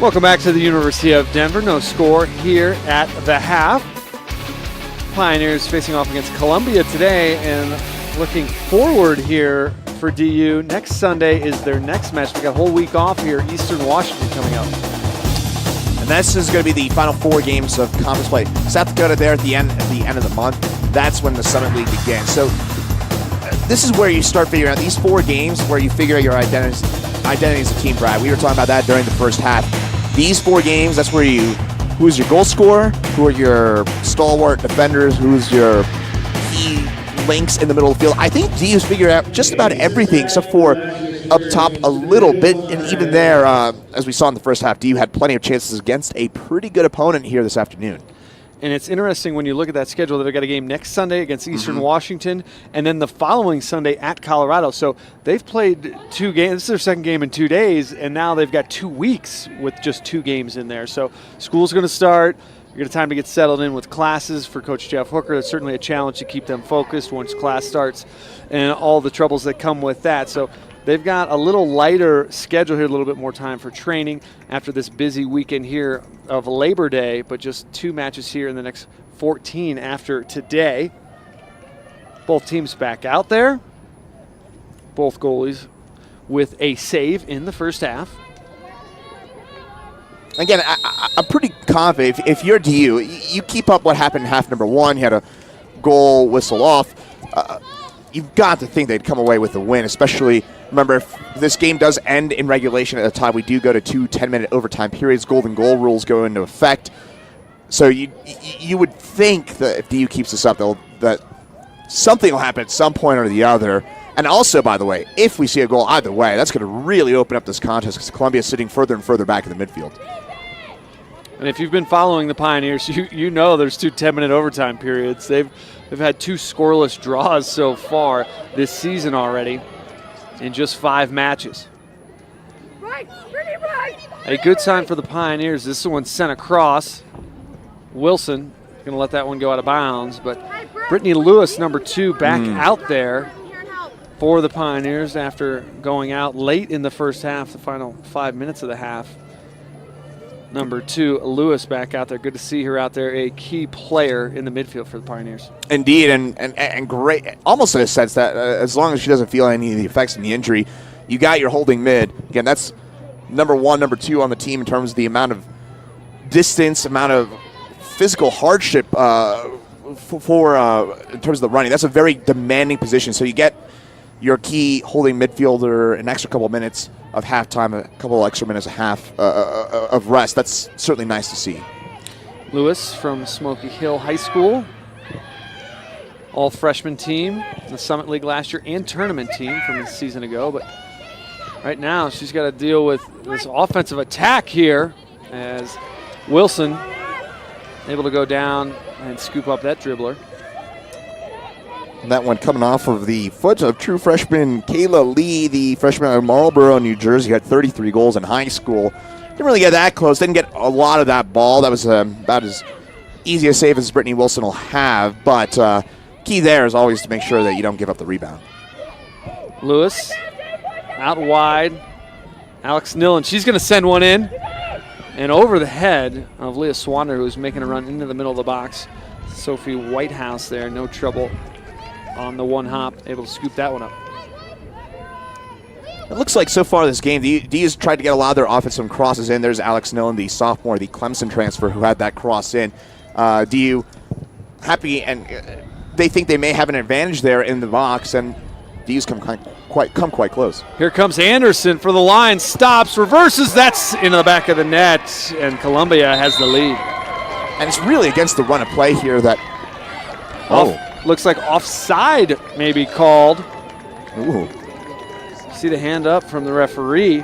Welcome back to the University of Denver. No score here at the half. Pioneers facing off against Columbia today, and looking forward here for DU. Next Sunday is their next match. We got a whole week off here. Eastern Washington coming up. And this is going to be the final 4 games of conference play. South Dakota there at the end of the month. That's when the Summit League begins. So this is where you start figuring out these 4 games where you figure out your identity as a team, Brad. We were talking about that during the first half. These 4 games, that's where who's your goal scorer, who are your stalwart defenders, who's your key links in the middle of the field. I think DU's figured out just about everything except for up top a little bit, and even there, as we saw in the first half, DU had plenty of chances against a pretty good opponent here this afternoon. And it's interesting when you look at that schedule that they've got a game next Sunday against Eastern Washington, and then the following Sunday at Colorado. So they've played 2 games. This is their second game in 2 days, and now they've got 2 weeks with just 2 games in there. So school's going to start. You're going to have time to get settled in with classes for Coach Jeff Hooker. It's certainly a challenge to keep them focused once class starts and all the troubles that come with that. So they've got a little lighter schedule here, a little bit more time for training after this busy weekend here of Labor Day, but just 2 matches here in the next 14 after today. Both teams back out there. Both goalies with a save in the first half. Again, I'm pretty confident if you're DU, you keep up what happened in half number 1. You had a goal whistle off. You've got to think they'd come away with the win, especially, remember, if this game does end in regulation at the time, we do go to 2 10-minute overtime periods. Golden goal rules go into effect. So you would think that if DU keeps this up, that something will happen at some point or the other. And also, by the way, if we see a goal either way, that's going to really open up this contest because Columbia is sitting further and further back in the midfield. And if you've been following the Pioneers, you know there's 2 10-minute overtime periods. They've had 2 scoreless draws so far this season already in just 5 matches. A good sign for the Pioneers. This one sent across. Wilson going to let that one go out of bounds, but Brittany Lewis, number 2, back out there for the Pioneers after going out late in the first half, the final 5 minutes of the half. Number 2, Lewis back out there. Good to see her out there, a key player in the midfield for the Pioneers. Indeed, and great, almost in a sense that as long as she doesn't feel any of the effects of the injury, you got your holding mid. Again, that's number 1, number 2 on the team in terms of the amount of distance, amount of physical hardship for in terms of the running. That's a very demanding position. So you get your key holding midfielder an extra couple of minutes of halftime, a couple of extra minutes of half of rest. That's certainly nice to see. Lewis from Smoky Hill High School, all freshman team, the Summit League last year, and tournament team from a season ago. But right now she's got to deal with this offensive attack here as Wilson able to go down and scoop up that dribbler. And that one coming off of the foot of true freshman Kayla Lee, the freshman out of Marlboro, New Jersey, had 33 goals in high school. Didn't really get that close. Didn't get a lot of that ball. That was about as easy a save as Brittany Wilson will have. But key there is always to make sure that you don't give up the rebound. Lewis out wide. Alex Nillen, she's going to send one in. And over the head of Leah Swander, who's making a run into the middle of the box. Sophie Whitehouse there, no trouble on the one hop, able to scoop that one up. It looks like so far this game, DU's tried to get a lot of their offensive crosses in. There's Alex Nillen, the sophomore, the Clemson transfer, who had that cross in. DU happy, and they think they may have an advantage there in the box, and DU's come quite close. Here comes Anderson for the line, stops, reverses, that's into the back of the net, and Columbia has the lead. And it's really against the run of play here that, looks like offside maybe called. Ooh. See the hand up from the referee.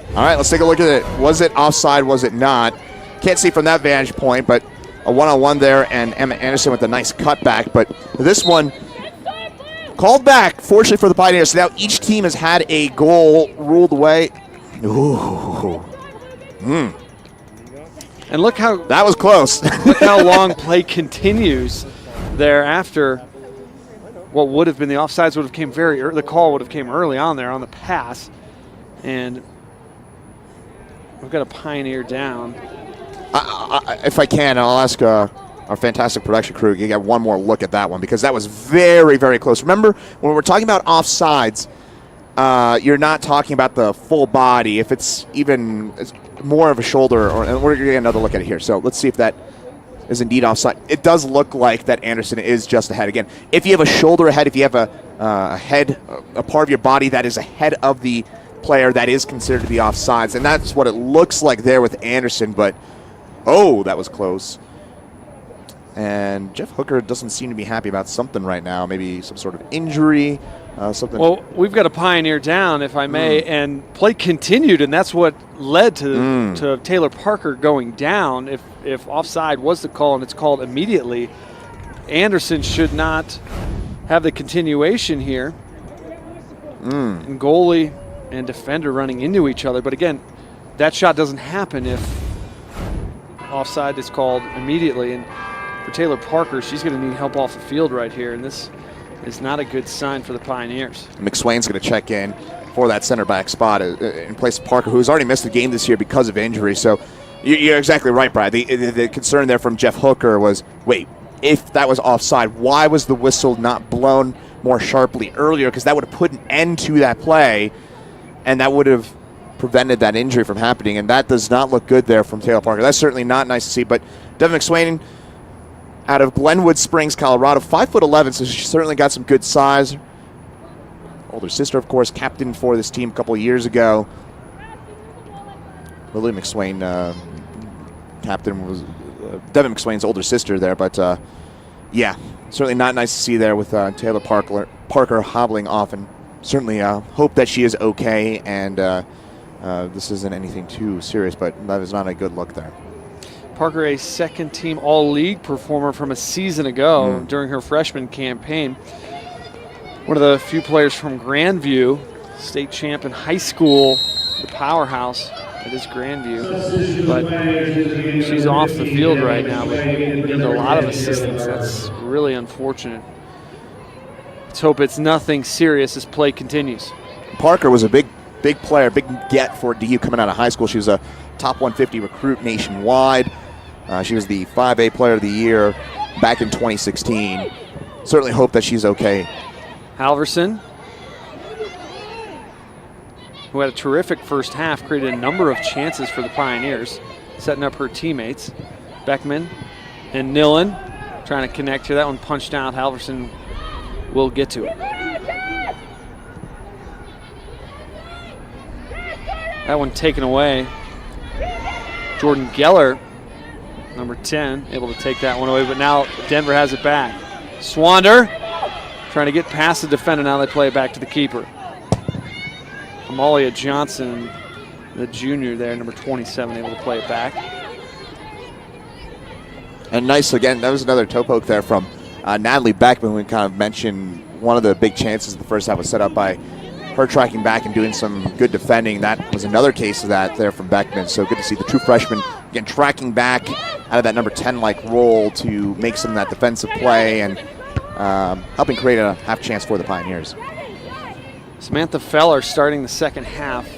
All right, let's take a look at it. Was it offside? Was it not? Can't see from that vantage point, but a one-on-one there, and Emma Anderson with a nice cutback. But this one called back, fortunately for the Pioneers. So now each team has had a goal ruled away. Ooh. And look how that was close. Look how long play continues there after what would have been the offsides would have came very early. The call would have came early on there on the pass, and we've got a Pioneer down. If I can, I'll ask our fantastic production crew to get one more look at that one, because that was very, very close. Remember, when we're talking about offsides, you're not talking about the full body. If it's even more of a shoulder, and we're going to get another look at it here. So let's see if that is indeed offside. It does look like that Anderson is just ahead. Again, if you have a shoulder ahead, if you have a head, a part of your body that is ahead of the player, that is considered to be offsides. And that's what it looks like there with Anderson. But, oh, that was close. And Jeff Hooker doesn't seem to be happy about something right now. Maybe some sort of injury, something. Well, we've got a Pioneer down, if I may, and play continued, and that's what led to Taylor Parker going down. If offside was the call and it's called immediately, Anderson should not have the continuation here. And goalie and defender running into each other. But again, that shot doesn't happen if offside is called immediately. And for Taylor Parker, she's going to need help off the field right here, and this is not a good sign for the Pioneers. McSwain's going to check in for that center back spot in place of Parker, who's already missed the game this year because of injury. So you're exactly right, Brad. The concern there from Jeff Hooker was, wait, if that was offside, why was the whistle not blown more sharply earlier? Because that would have put an end to that play, and that would have prevented that injury from happening, and that does not look good there from Taylor Parker. That's certainly not nice to see, but Devin McSwain out of Glenwood Springs, Colorado, 5'11", so she's certainly got some good size. Older sister, of course, captain for this team a couple of years ago. Lily McSwain, captain, was Devin McSwain's older sister there, but yeah, certainly not nice to see there with Taylor Parker hobbling off, and certainly hope that she is okay, and this isn't anything too serious, but that is not a good look there. Parker, a second-team All-League performer from a season ago during her freshman campaign. One of the few players from Grandview, state champ in high school, the powerhouse that is Grandview. But she's off the field right now with a lot of assistance. That's really unfortunate. Let's hope it's nothing serious as play continues. Parker was a big player, big get for DU coming out of high school. She was a top 150 recruit nationwide. She was the 5A Player of the Year back in 2016. Certainly hope that she's okay. Halverson, who had a terrific first half, created a number of chances for the Pioneers, setting up her teammates. Beckman and Nillen trying to connect here. That one punched out. Halverson will get to it. That one taken away. Jordan Geller, number 10, able to take that one away, but now Denver has it back. Swander trying to get past the defender. Now they play it back to the keeper. Amalia Johnson, the junior there, number 27, able to play it back. And nice, again, that was another toe poke there from Natalie Beckman. We kind of mentioned one of the big chances the first half was set up by her tracking back and doing some good defending. That was another case of that there from Beckman. So good to see the true freshman, again, tracking back out of that number 10-like role to make some of that defensive play and helping create a half chance for the Pioneers. Samantha Feller starting the second half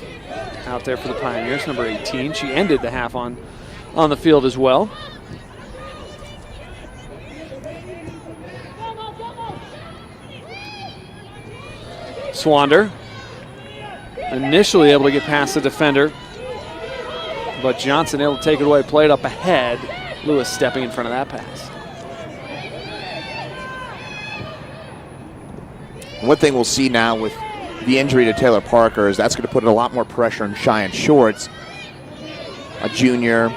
out there for the Pioneers, number 18. She ended the half on the field as well. Swander initially able to get past the defender, but Johnson able to take it away, play it up ahead. Lewis stepping in front of that pass. One thing we'll see now with the injury to Taylor Parker is that's going to put a lot more pressure on Cheyenne Shorts, a junior.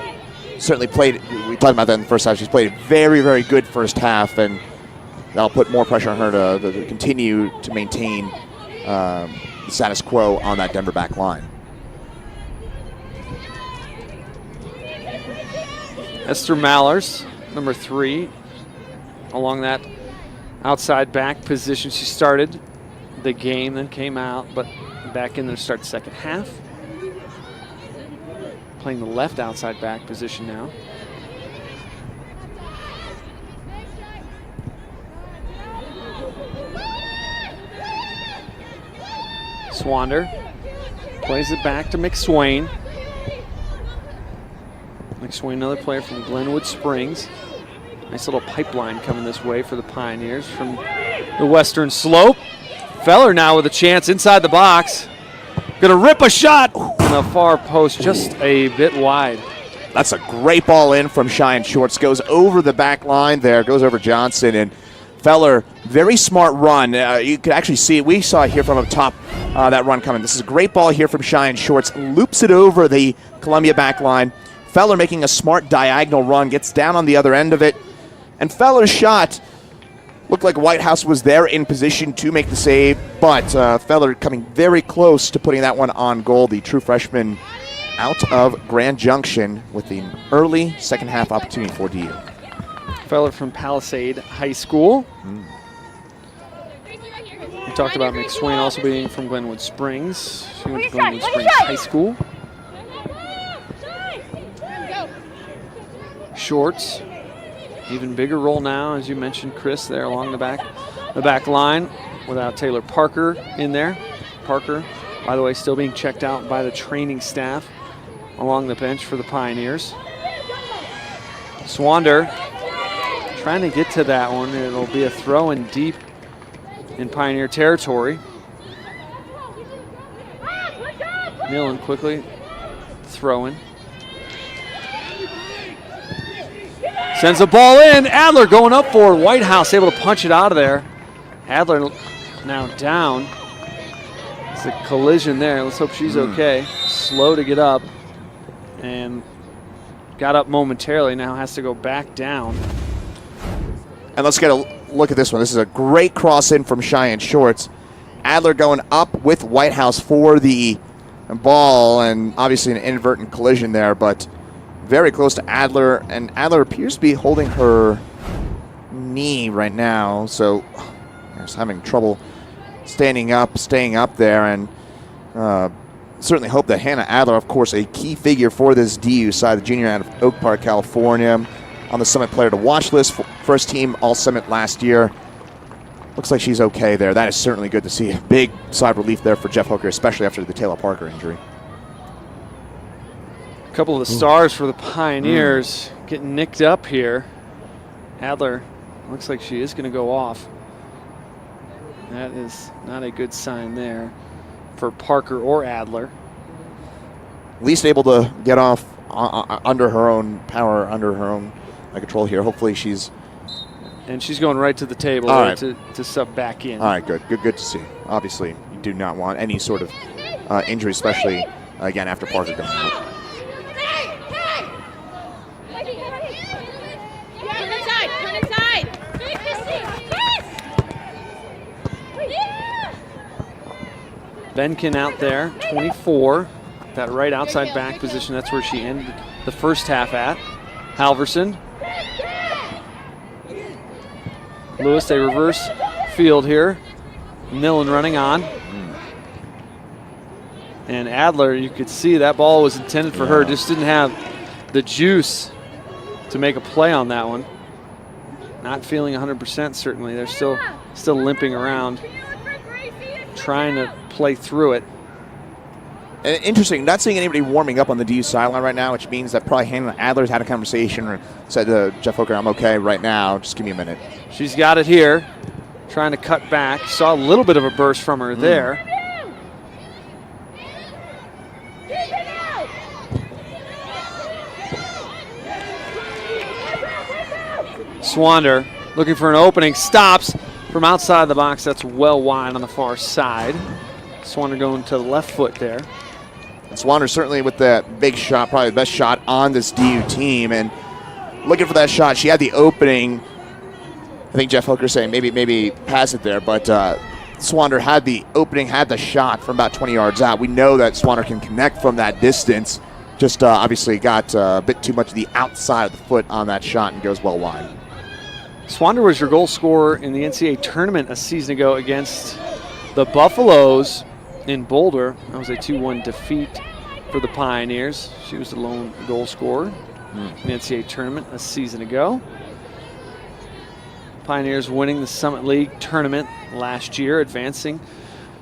Certainly played, we talked about that in the first half, she's played a very, very good first half, and that'll put more pressure on her to continue to maintain the status quo on that Denver back line. Esther Mallers, number 3, along that outside back position. She started the game, then came out, but back in there to start the second half. Playing the left outside back position now. Swander plays it back to McSwain. McSwain, another player from Glenwood Springs. Nice little pipeline coming this way for the Pioneers from the western slope. Feller now with a chance inside the box. Gonna rip a shot in the far post, just a bit wide. That's a great ball in from Cheyenne Shorts. Goes over the back line there, goes over Johnson, and Feller, very smart run. You could actually see it. We saw it here from up top, that run coming. This is a great ball here from Cheyenne Shorts. Loops it over the Columbia back line. Feller making a smart diagonal run, gets down on the other end of it. And Feller's shot looked like Whitehouse was there in position to make the save, but Feller coming very close to putting that one on goal. The true freshman out of Grand Junction with the early second half opportunity for DU. Feller from Palisade High School. We talked about McSwain also being from Glenwood Springs. She went to Glenwood Springs High School. Shorts, even bigger role now, as you mentioned, Chris, there along the back line without Taylor Parker in there. Parker, by the way, still being checked out by the training staff along the bench for the Pioneers. Swander trying to get to that one. It'll be a throw in deep in Pioneer territory. Millen quickly throwing. Sends the ball in. Adler going up for Whitehouse, able to punch it out of there. Adler now down. It's a collision there. Let's hope she's okay. Slow to get up. And got up momentarily. Now has to go back down. And let's get a look at this one. This is a great cross in from Cheyenne Shorts. Adler going up with Whitehouse for the ball, and obviously an inadvertent collision there, but very close to Adler, and Adler appears to be holding her knee right now, so she's having trouble staying up there, and certainly hope that Hannah Adler, of course, a key figure for this DU side, the junior out of Oak Park, California, on the Summit player to watch list, first team All-Summit last year. Looks like she's okay there. That is certainly good to see. A big sigh of relief there for Jeff Hooker, especially after the Taylor Parker injury. A couple of the stars for the Pioneers getting nicked up here. Adler looks like she is going to go off. That is not a good sign there for Parker or Adler. At least able to get off under her own power, under her own control here. Hopefully she's... And she's going right to the table to sub back in. All right, good to see. Obviously, you do not want any sort of injury, especially, again, after Parker going out. Benkin out there, 24. That right outside back position, that's where she ended the first half at. Halverson. Lewis, a reverse field here. Millen running on. And Adler, you could see that ball was intended for her, just didn't have the juice to make a play on that one. Not feeling 100% certainly. They're still limping around, trying to play through it. Interesting, not seeing anybody warming up on the DU sideline right now, which means that probably Hannah Adler's had a conversation or said to Jeff Hooker, I'm okay right now, just give me a minute. She's got it here, trying to cut back. Saw a little bit of a burst from her there. Swander looking for an opening, stops from outside the box. That's well wide on the far side. Swander going to the left foot there. Swander certainly with that big shot, probably the best shot on this DU team, and looking for that shot. She had the opening. I think Jeff Hooker saying maybe pass it there, but Swander had the opening, had the shot from about 20 yards out. We know that Swander can connect from that distance. Just obviously got a bit too much of the outside of the foot on that shot and goes well wide. Swander was your goal scorer in the NCAA tournament a season ago against the Buffaloes in Boulder. That was a 2-1 defeat for the Pioneers. She was the lone goal scorer in the NCAA tournament a season ago. Pioneers winning the Summit League tournament last year, advancing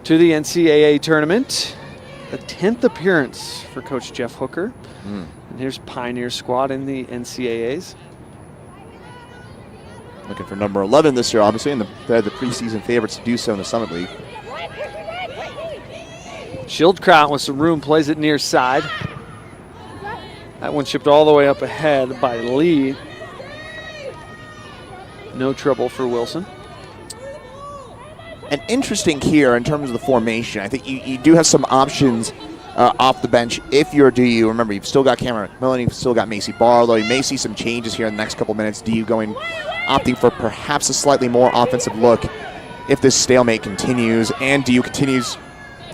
to the NCAA tournament. The 10th appearance for Coach Jeff Hooker And here's Pioneer squad in the NCAAs. Looking for number 11 this year, obviously, and they're the preseason favorites to do so in the Summit League. Schildkraut with some room, plays it near side. That one chipped all the way up ahead by Lee. No trouble for Wilson. And interesting here in terms of the formation. I think you do have some options off the bench if you're DU. Remember, you've still got Cameron McMillan, you've still got Macy Barlow. You may see some changes here in the next couple minutes. DU opting for perhaps a slightly more offensive look if this stalemate continues and DU continues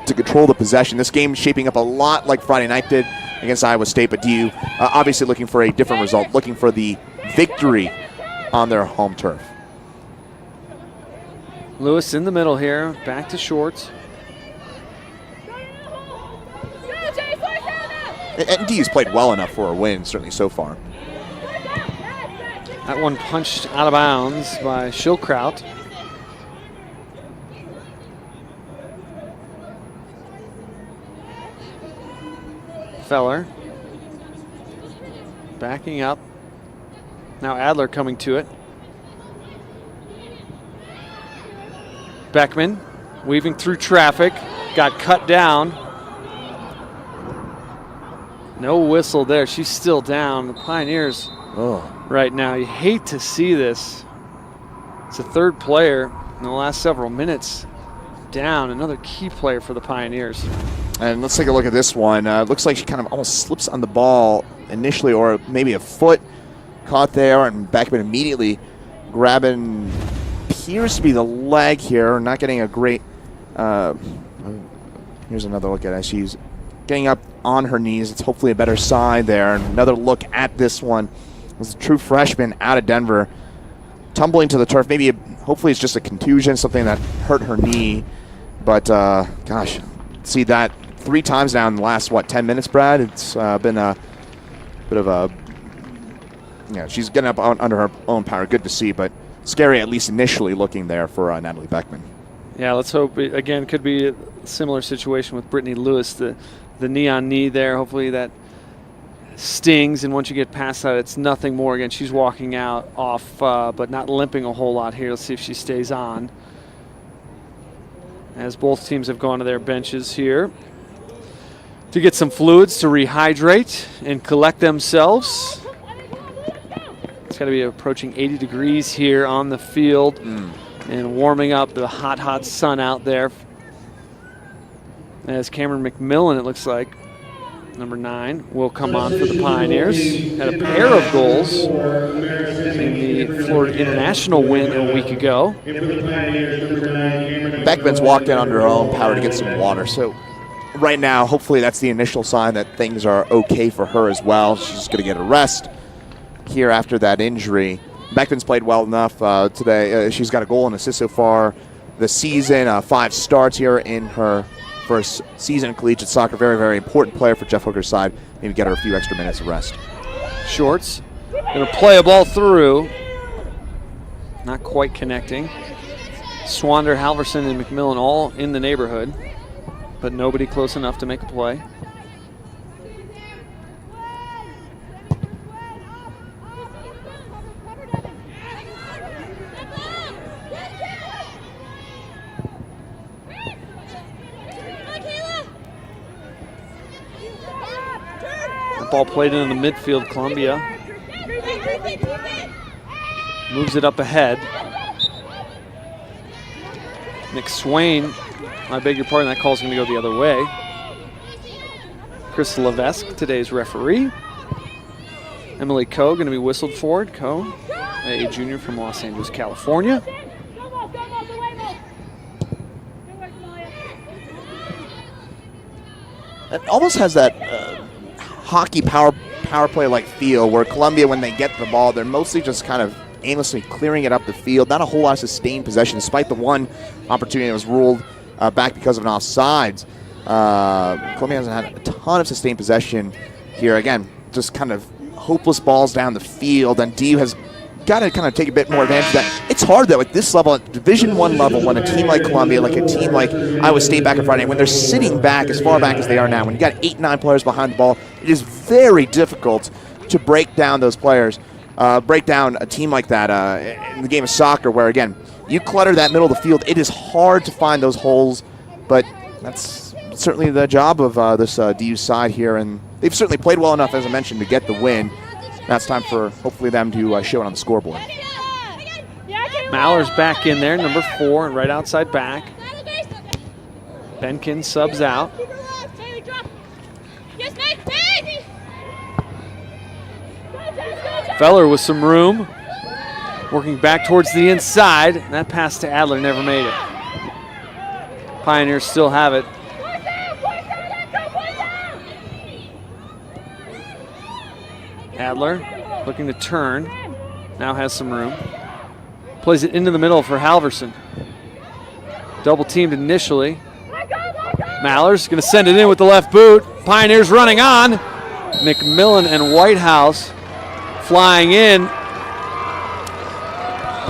to control the possession. This game shaping up a lot like Friday night did against Iowa State, but DU obviously looking for a different result, looking for the victory on their home turf. Lewis in the middle here, back to Shorts. And DU's played well enough for a win, certainly so far. That one punched out of bounds by Schildkraut. Feller backing up. Now Adler coming to it. Beckman weaving through traffic, got cut down. No whistle there. She's still down. The Pioneers right now, you hate to see this. It's a third player in the last several minutes down. Another key player for the Pioneers. And let's take a look at this one. Looks like she kind of almost slips on the ball initially, or maybe a foot caught there, and Beckman immediately grabbing, appears to be the leg here, not getting a great, here's another look at it. She's getting up on her knees. It's hopefully a better sign there. Another look at this one. It was a true freshman out of Denver, tumbling to the turf. Maybe, hopefully it's just a contusion, something that hurt her knee. But, gosh, see that 3 times now in the last, 10 minutes, Brad? It's been a bit of a, she's getting up under her own power. Good to see, but scary, at least initially, looking there for Natalie Beckman. Yeah, let's hope, again, could be a similar situation with Brittany Lewis. The knee on knee there, hopefully that stings, and once you get past that, it's nothing more. Again, she's walking out off, but not limping a whole lot here. Let's see if she stays on, as both teams have gone to their benches here to get some fluids to rehydrate and collect themselves. It's got to be approaching 80 degrees here on the field and warming up, the hot, hot sun out there. As Cameron McMillan, it looks like, number 9, will come on for the Pioneers. Had a pair of goals in the Florida International win a week ago. Beckman's walked in under her own power to get some water. So right now, hopefully that's the initial sign that things are okay for her as well. She's just going to get a rest here after that injury. Beckman's played well enough today. She's got a goal and assist so far this season. 5 starts here in her first season in collegiate soccer. Very, very important player for Jeff Hooker's side. Maybe get her a few extra minutes of rest. Shorts going to play a ball through. Not quite connecting. Swander, Halverson, and McMillan all in the neighborhood, but nobody close enough to make a play. Ball played in the midfield. Columbia moves it up ahead. Nick Swain, I beg your pardon, that call's going to go the other way. Chris Levesque, today's referee. Emily Coe going to be whistled for it. Coe, a junior from Los Angeles, California. It almost has that hockey power play like feel, where Columbia, when they get the ball, they're mostly just kind of aimlessly clearing it up the field. Not a whole lot of sustained possession, despite the one opportunity that was ruled back because of an offsides. Columbia hasn't had a ton of sustained possession here. Again, just kind of hopeless balls down the field, and DU has got to kind of take a bit more advantage of that. It's hard, though, at this level, at Division I level, when a team like Columbia, like a team like Iowa State back on Friday, when they're sitting back as far back as they are now, when you got 8, 9 players behind the ball, it is very difficult to break down those players, break down a team like that in the game of soccer, where, again, you clutter that middle of the field. It is hard to find those holes, but that's certainly the job of this DU side here, and they've certainly played well enough, as I mentioned, to get the win. Now it's time for, hopefully, them to show it on the scoreboard. Maller's back in there, number 4, and right outside back. Benkin subs out. Feller with some room, working back towards the inside. That pass to Adler never made it. Pioneers still have it. Adler looking to turn, now has some room. Plays it into the middle for Halverson. Double teamed initially. Maller's going to send it in with the left boot. Pioneers running on. McMillan and Whitehouse flying in.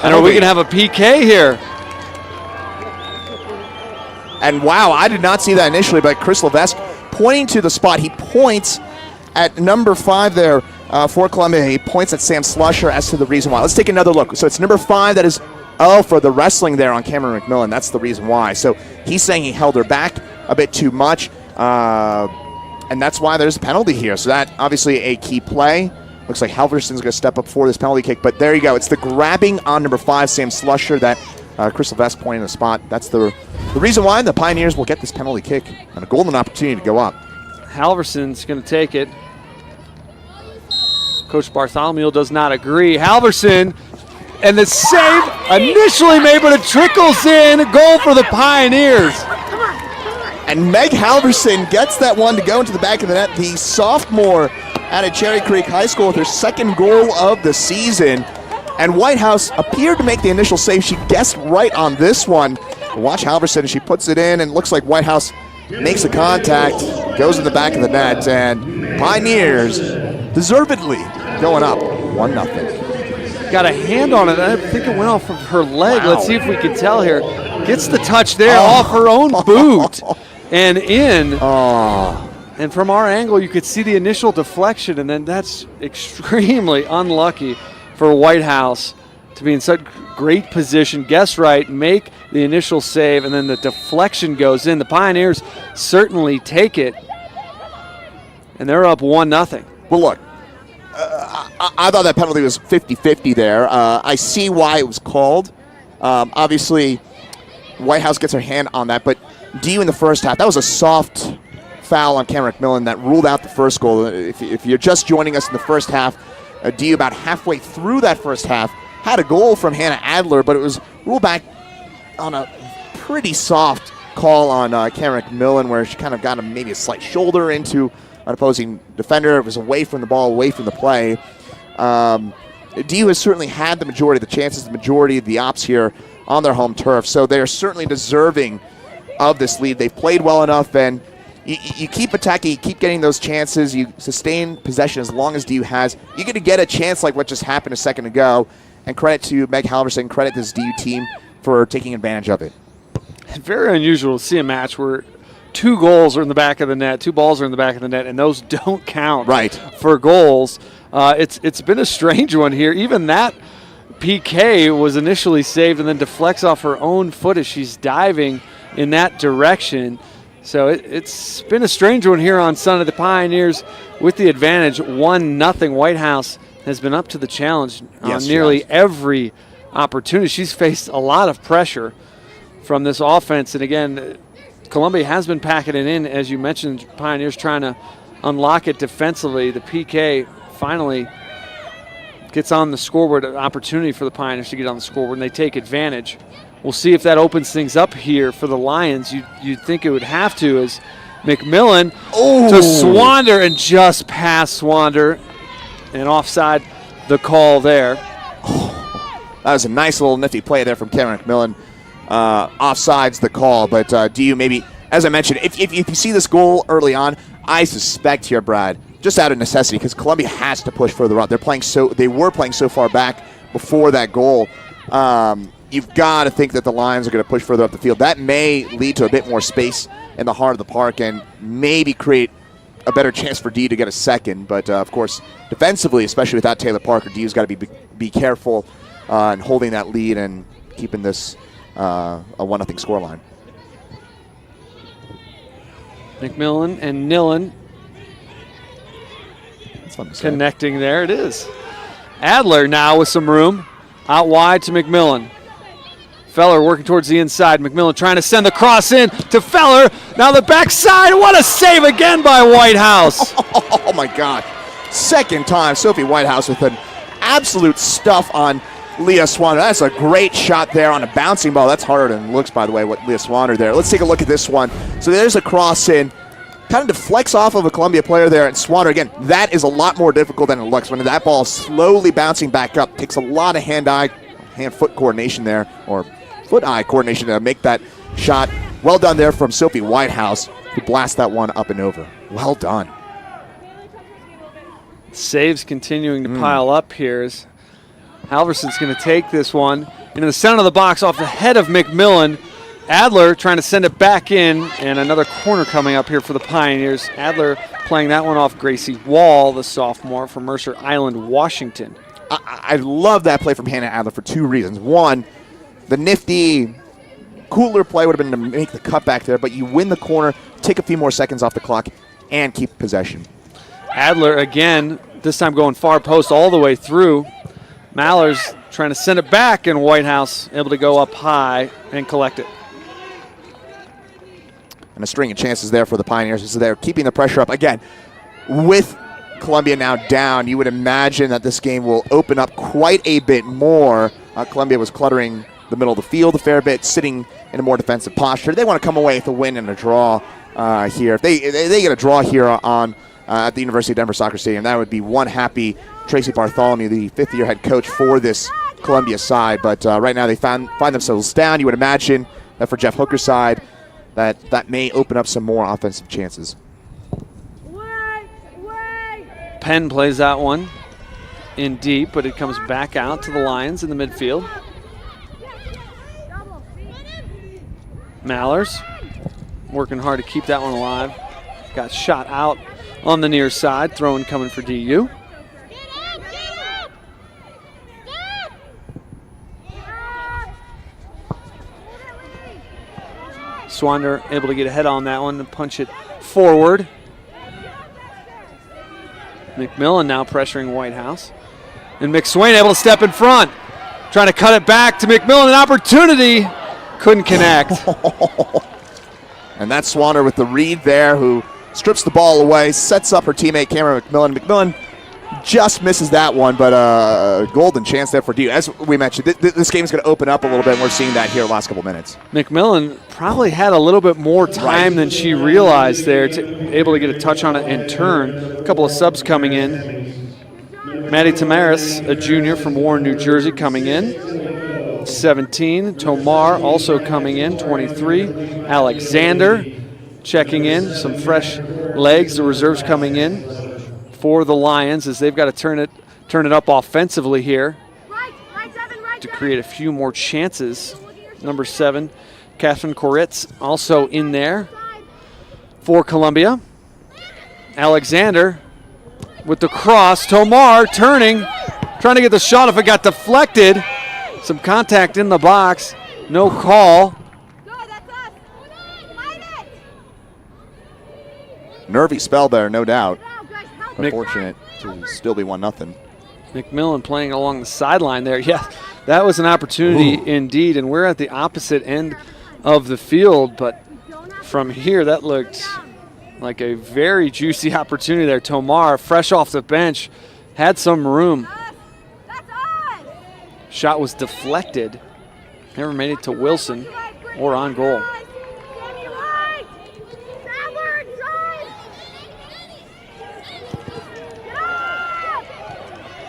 And are we going to have a PK here? And wow, I did not see that initially, but Chris Levesque pointing to the spot. He points at number 5 there for Columbia. He points at Sam Slusher as to the reason why. Let's take another look. So it's number 5 that is, for the wrestling there on Cameron McMillan. That's the reason why. So he's saying he held her back a bit too much, and that's why there's a penalty here. So that obviously a key play. Looks like Halverson's going to step up for this penalty kick, but there you go. It's the grabbing on number 5, Sam Slusher, that Chris Levesque pointing the spot. That's the reason why the Pioneers will get this penalty kick and a golden opportunity to go up. Halverson's going to take it. Coach Bartholomew does not agree. Halverson, and the save initially made, but it trickles in. Goal for the Pioneers. And Meg Halverson gets that one to go into the back of the net. The sophomore out of Cherry Creek High School with her second goal of the season. And Whitehouse appeared to make the initial save. She guessed right on this one. Watch Halverson, she puts it in, and looks like Whitehouse makes the contact, goes in the back of the net, and Pioneers deservedly going up 1-0. Got a hand on it. I think it went off of her leg. Wow. Let's see if we can tell here. Gets the touch there off her own boot and in. And from our angle, you could see the initial deflection, and then that's extremely unlucky for Whitehouse to be in such great position, guess right, make the initial save, and then the deflection goes in. The Pioneers certainly take it, and they're up 1-0. Well, look, I thought that penalty was 50-50 there. I see why it was called. Obviously, Whitehouse gets her hand on that, but DU in the first half, that was a soft foul on Cameron McMillan that ruled out the first goal. If you're just joining us in the first half, DU about halfway through that first half had a goal from Hannah Adler, but it was ruled back on a pretty soft call on Cameron McMillan, where she kind of got maybe a slight shoulder into an opposing defender. It was away from the ball, away from the play. DU has certainly had the majority of the chances, the majority of the ops here on their home turf, so they are certainly deserving of this lead. They've played well enough, and you keep attacking, you keep getting those chances, you sustain possession as long as DU has. You're going to get a chance like what just happened a second ago, and credit to Meg Halverson, credit to this DU team for taking advantage of it. Very unusual to see a match where 2 goals are in the back of the net, 2 balls are in the back of the net, and those don't count for goals. It's been a strange one here. Even that PK was initially saved and then deflects off her own foot as she's diving in that direction. So it's been a strange one here on Sunday. The Pioneers with the advantage, 1-0. Whitehouse has been up to the challenge on nearly every opportunity. She's faced a lot of pressure from this offense. And again, Columbia has been packing it in. As you mentioned, Pioneers trying to unlock it defensively. The PK finally gets on the scoreboard, an opportunity for the Pioneers to get on the scoreboard, and they take advantage. We'll see if that opens things up here for the Lions. You'd think it would have to, as McMillan to Swander and just past Swander, and offside the call there. That was a nice little nifty play there from Cameron McMillan. Offside's the call, but DU maybe, as I mentioned, if you see this goal early on, I suspect here, Brad, just out of necessity, because Columbia has to push further up. They were playing so far back before that goal, you've got to think that the Lions are going to push further up the field. That may lead to a bit more space in the heart of the park and maybe create a better chance for D to get a second. But, of course, defensively, especially without Taylor Parker, D's got to be careful in holding that lead and keeping this a 1-0 scoreline. McMillan and Nillen connecting there. It is. Adler now with some room. Out wide to McMillan. Feller working towards the inside. McMillan trying to send the cross in to Feller. Now the backside. What a save again by Whitehouse. Oh, my God. Second time, Sophie Whitehouse with an absolute stuff on Leah Swanner. That's a great shot there on a bouncing ball. That's harder than it looks, by the way, what Leah Swanner there. Let's take a look at this one. So there's a cross in. Kind of deflects off of a Columbia player there, and Swanner, again, that is a lot more difficult than it looks. When that ball is slowly bouncing back up, takes a lot of hand-foot coordination there, or foot-eye coordination to make that shot. Well done there from Sophie Whitehouse, who blasts that one up and over. Well done. Saves continuing to pile up here as Halverson's going to take this one into the center of the box off the head of McMillan. Adler trying to send it back in, and another corner coming up here for the Pioneers. Adler playing that one off Gracie Wall, the sophomore from Mercer Island, Washington. I love that play from Hannah Adler for two reasons. One, the nifty, cooler play would have been to make the cutback there, but you win the corner, take a few more seconds off the clock, and keep possession. Adler again, this time going far post all the way through. Mallers trying to send it back, and Whitehouse able to go up high and collect it. And a string of chances there for the Pioneers. So they're keeping the pressure up. Again, with Columbia now down, you would imagine that this game will open up quite a bit more. Columbia was cluttering the middle of the field a fair bit, sitting in a more defensive posture. They want to come away with a win and a draw here. If they get a draw here on at the University of Denver Soccer Stadium, that would be one happy Tracy Bartholomew, the fifth-year head coach for this Columbia side. But right now they find themselves down. You would imagine that for Jeff Hooker's side, that may open up some more offensive chances. Penn plays that one in deep, but it comes back out to the Lions in the midfield. Mallers working hard to keep that one alive. Got shot out on the near side. Throw-in coming for DU. Swander able to get ahead on that one and punch it forward. McMillan now pressuring Whitehouse. And McSwain able to step in front. Trying to cut it back to McMillan. An opportunity. Couldn't connect. And that's Swander with the read there, who strips the ball away, sets up her teammate Cameron McMillan. McMillan just misses that one, but a golden chance there for DU. As we mentioned, this game is going to open up a little bit, and we're seeing that here the last couple minutes. McMillan probably had a little bit more time than she realized there, able to get a touch on it and turn. A couple of subs coming in. Maddie Tamaris, a junior from Warren, New Jersey, coming in. 17. Tomar also coming in, 23. Alexander checking in. Some fresh legs, the reserves coming in for the Lions as they've got to turn it up offensively here to create a few more chances. Number 7, Catherine Koritz, also in there for Columbia. Alexander with the cross. Tomar turning, trying to get the shot if it got deflected. Some contact in the box. No call. Nervy spell there, no doubt. Unfortunate to still be 1-0. McMillan playing along the sideline there. Yeah, that was an opportunity indeed, and we're at the opposite end of the field, but from here that looked like a very juicy opportunity there. Tomar, fresh off the bench, had some room. Shot was deflected. Never made it to Wilson or on goal.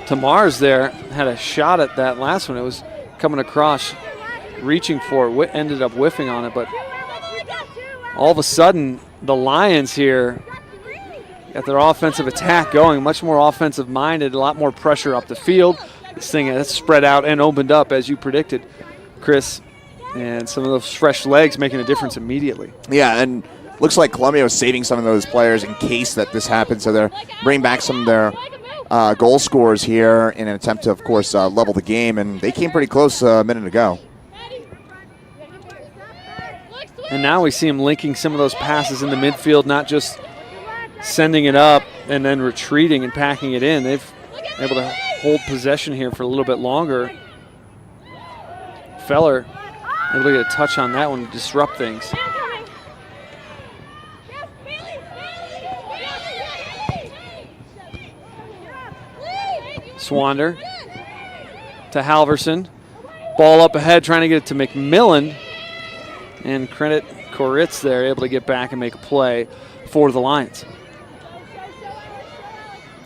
Tamar's there, had a shot at that last one. It was coming across, reaching for it, ended up whiffing on it, but all of a sudden, the Lions here got their offensive attack going, much more offensive minded, a lot more pressure up the field. this thing has spread out and opened up as you predicted, Chris. And some of those fresh legs making a difference immediately. Yeah, and looks like Columbia was saving some of those players in case that this happened. So they're bringing back some of their goal scorers here in an attempt to, of course, level the game. And they came pretty close a minute ago. And now we see him linking some of those passes in the midfield, not just sending it up and then retreating and packing it in. They've been able to hold possession here for a little bit longer. Feller able to get a touch on that one to disrupt things. Swander to Halverson. Ball up ahead, trying to get it to McMillan. And credit Koritz there, able to get back and make a play for the Lions.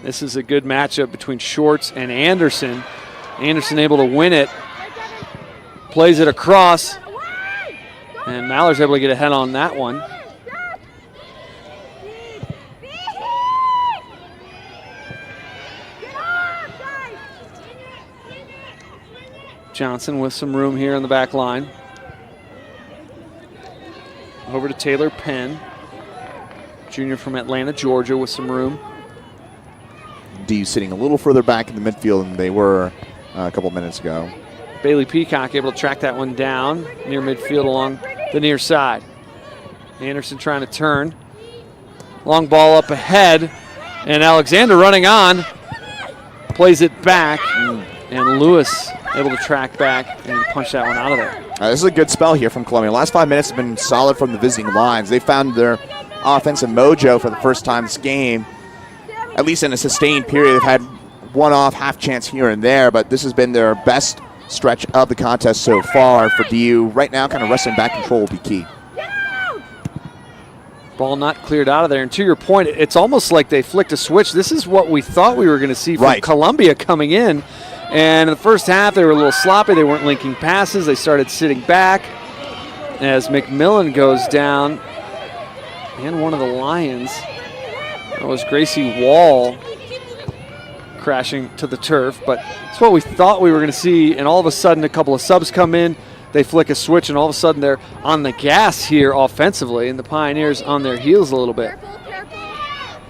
This is a good matchup between Shorts and Anderson. Anderson able to win it. Plays it across. And Maller's able to get ahead on that one. Johnson with some room here on the back line. Over to Taylor Penn, junior from Atlanta, Georgia, with some room. D sitting a little further back in the midfield than they were a couple minutes ago. Bailey Peacock able to track that one down near midfield along the near side. Anderson trying to turn. Long ball up ahead, and Alexander running on. Plays it back, and Lewis able to track back and punch that one out of there. This is a good spell here from Columbia. The last 5 minutes have been solid from the visiting Lions. They found their offensive mojo for the first time this game, at least in a sustained period. They've had one-off half chance here and there, but this has been their best stretch of the contest so far for DU. Right now, kind of wrestling back control will be key. Ball not cleared out of there. And to your point, it's almost like they flicked a switch. This is what we thought we were going to see from Columbia coming in. And in the first half, they were a little sloppy. They weren't linking passes. They started sitting back as McMillan goes down. And one of the Lions, that was Gracie Wall, crashing to the turf. But it's what we thought we were going to see. And all of a sudden, a couple of subs come in. They flick a switch, and all of a sudden, they're on the gas here offensively. And the Pioneers on their heels a little bit.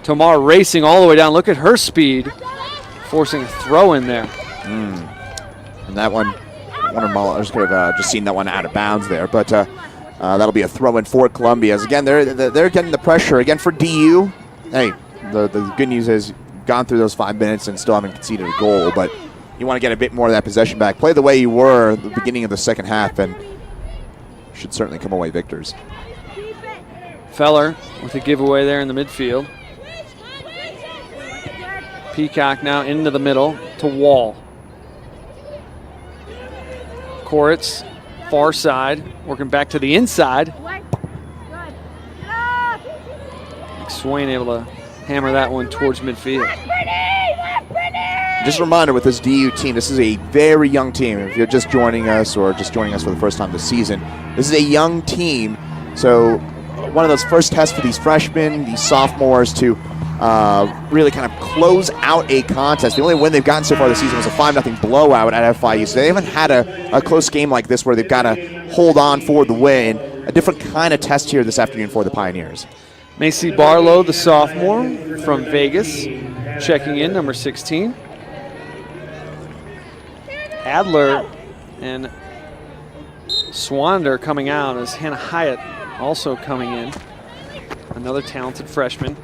Tomar racing all the way down. Look at her speed, forcing a throw in there. And that one, Warner Mullers could have just seen that one out of bounds there, but that'll be a throw in for Columbia. As again, they're getting the pressure again for DU. Hey, the good news is gone through those 5 minutes and still haven't conceded a goal, but you want to get a bit more of that possession back. Play the way you were at the beginning of the second half, and should certainly come away victors. Feller with a giveaway there in the midfield. Peacock now into the middle to Wall. Koritz, far side, working back to the inside. Swain able to hammer that one towards midfield. Just a reminder with this DU team, this is a very young team. If you're just joining us or just joining us for the first time this season, this is a young team. So one of those first tests for these freshmen, these sophomores to really kind of close out a contest. The only win they've gotten so far this season was a 5-0 blowout at FIU. So they haven't had a close game like this where they've got to hold on for the win. A different kind of test here this afternoon for the Pioneers. Macy Barlow, the sophomore from Vegas, checking in, number 16. Adler and Swander coming out as Hannah Hyatt also coming in. Another talented freshman.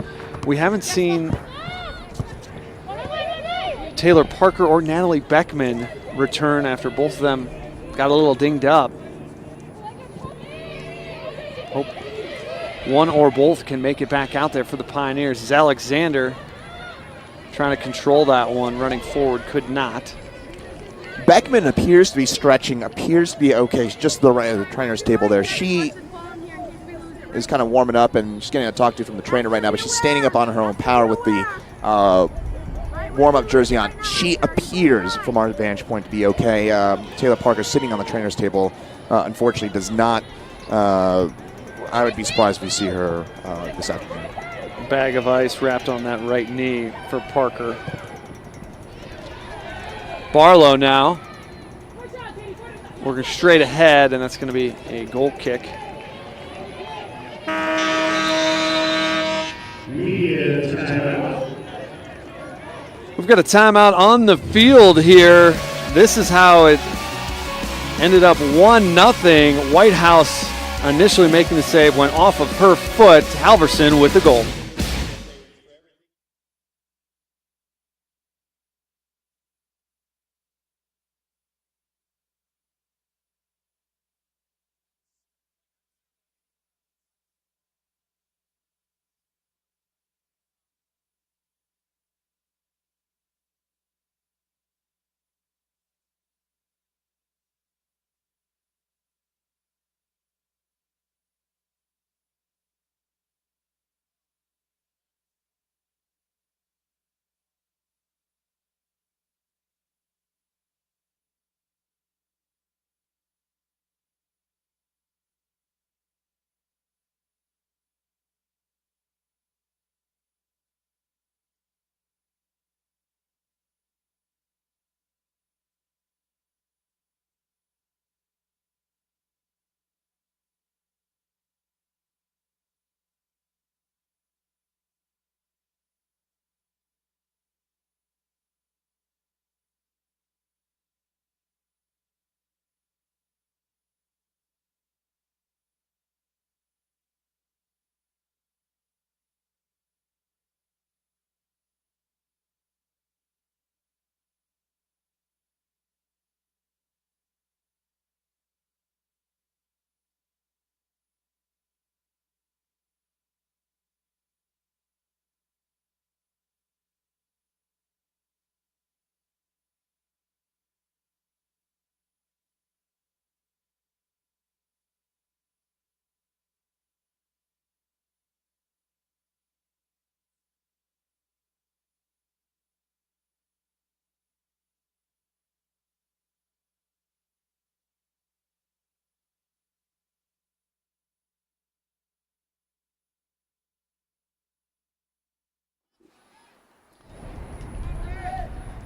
We haven't seen Taylor Parker or Natalie Beckman return after both of them got a little dinged up. Hope one or both can make it back out there for the Pioneers. As Alexander trying to control that one, running forward, could not. Beckman appears to be stretching, appears to be okay. She's just the trainer's table there. She is kind of warming up and she's getting a talk to from the trainer right now, but she's standing up on her own power with the warm-up jersey on. She appears, from our vantage point, to be okay. Taylor Parker sitting on the trainer's table, unfortunately does not. I would be surprised if we see her this afternoon. Bag of ice wrapped on that right knee for Parker. Barlow now working straight ahead, and that's going to be a goal kick. We've got a timeout on the field here. This is how it ended up 1-0. Whitehouse initially making the save, went off of her foot. Halverson with the goal.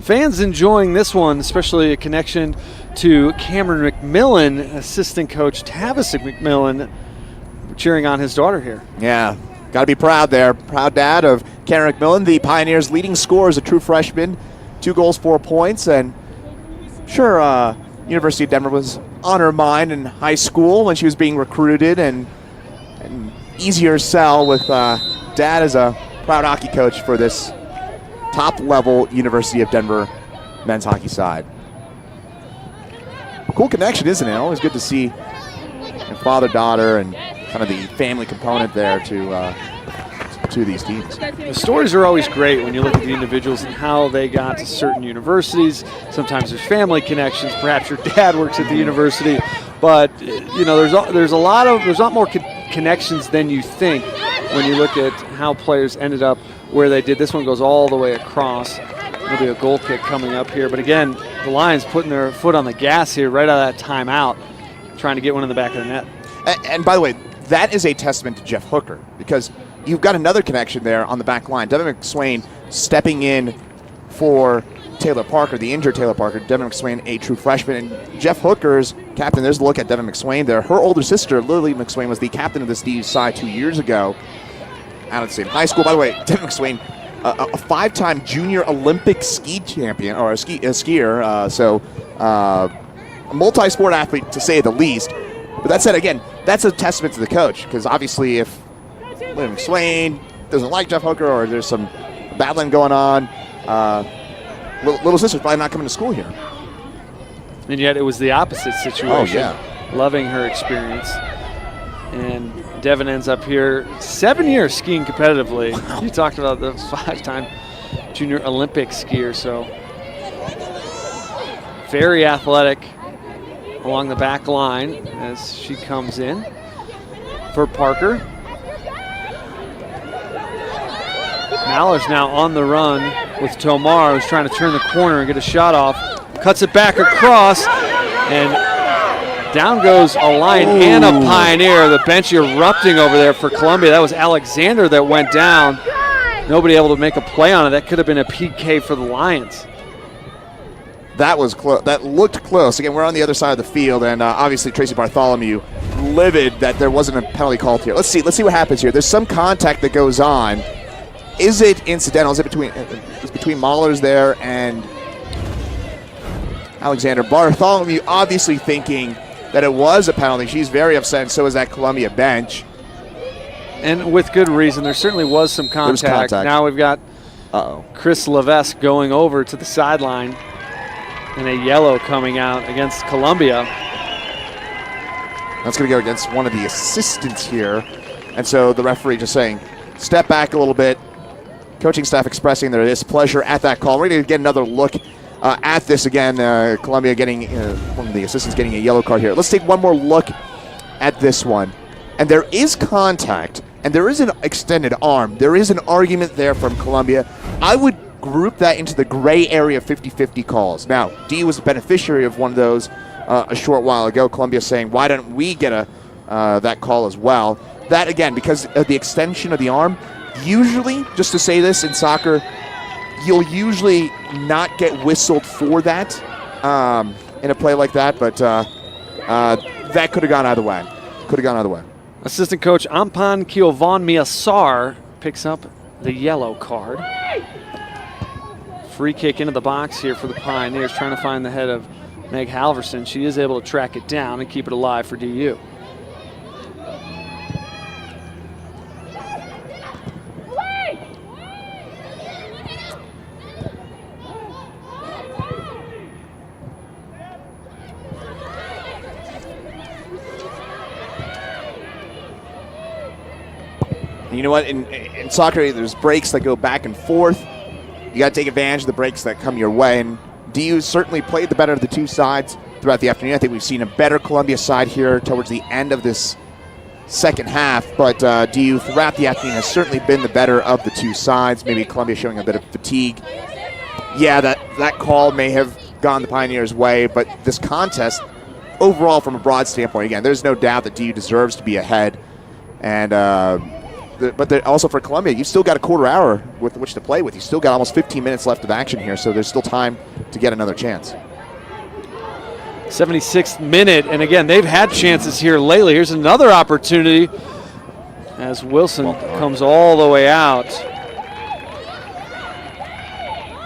Fans enjoying this one, especially a connection to Cameron McMillan, assistant coach Tavis McMillan, cheering on his daughter here. Yeah, got to be proud there. Proud dad of Cameron McMillan, the Pioneers' leading scorer as a true freshman. 2 goals, 4 points, and sure, University of Denver was on her mind in high school when she was being recruited, and easier sell with dad as a proud hockey coach for this top-level University of Denver men's hockey side. Cool connection, isn't it? Always good to see father-daughter and kind of the family component there to these teams. The stories are always great when you look at the individuals and how they got to certain universities. Sometimes there's family connections. Perhaps your dad works at the university, but you know there's a lot more connections than you think when you look at how players ended up where they did. This one goes all the way across. There'll be a goal kick coming up here. But again, the Lions putting their foot on the gas here right out of that timeout, trying to get one in the back of the net. And by the way, that is a testament to Jeff Hooker, because you've got another connection there on the back line. Devin McSwain stepping in for Taylor Parker, the injured Taylor Parker. Devin McSwain, a true freshman. And Jeff Hooker's captain, there's a look at Devin McSwain there. Her older sister, Lily McSwain, was the captain of this D side 2 years ago out of the same high school. By the way, Devin McSwain, a 5-time junior Olympic ski champion, or a skier, so a multi-sport athlete to say the least. But that said, again, that's a testament to the coach, because obviously if Lily McSwain doesn't like Jeff Hooker or there's some battling going on, little sister's probably not coming to school here. And yet it was the opposite situation. Oh, yeah. Loving her experience. And Devin ends up here 7 years skiing competitively. Wow. You talked about the 5-time junior Olympic skier, so very athletic along the back line as she comes in for Parker. Maller's now on the run with Tomar, who's trying to turn the corner and get a shot off. Cuts it back across, and down goes a Lion and a Pioneer. The bench erupting over there for Columbia. That was Alexander that went down. Nobody able to make a play on it. That could have been a PK for the Lions. That was close. That looked close. Again, we're on the other side of the field, and obviously Tracy Bartholomew livid that there wasn't a penalty called here. Let's see what happens here. There's some contact that goes on. Is it incidental? Is it between Mahlers there and Alexander? Bartholomew obviously thinking that it was a penalty. She's very upset, and so is that Columbia bench. And with good reason. There certainly was some contact. Now we've got Chris Levesque going over to the sideline and a yellow coming out against Columbia. That's going to go against one of the assistants here. And so the referee just saying, step back a little bit. Coaching staff expressing their displeasure at that call. We're going to get another look at this again. Columbia getting, one of the assistants getting a yellow card here. Let's take one more look at this one. And there is contact, and there is an extended arm. There is an argument there from Columbia. I would group that into the gray area 50-50 calls. Now, D was the beneficiary of one of those a short while ago. Columbia saying, why don't we get that call as well? That, again, because of the extension of the arm, usually, just to say this, in soccer, you'll usually not get whistled for that in a play like that, but that could have gone either way. Assistant coach Ampan Kiovan Miasar picks up the yellow card. Free kick into the box here for the Pioneers, trying to find the head of Meg Halverson. She is able to track it down and keep it alive for DU. You know what? In soccer, there's breaks that go back and forth. You got to take advantage of the breaks that come your way. And DU certainly played the better of the two sides throughout the afternoon. I think we've seen a better Columbia side here towards the end of this second half. But DU throughout the afternoon has certainly been the better of the two sides. Maybe Columbia showing a bit of fatigue. Yeah, that call may have gone the Pioneers' way. But this contest, overall, from a broad standpoint, again, there's no doubt that DU deserves to be ahead. And but also for Columbia, you've still got a quarter hour with which to play with. You've still got almost 15 minutes left of action here, so there's still time to get another chance. 76th minute, and again, they've had chances here lately. Here's another opportunity as Wilson comes all the way out.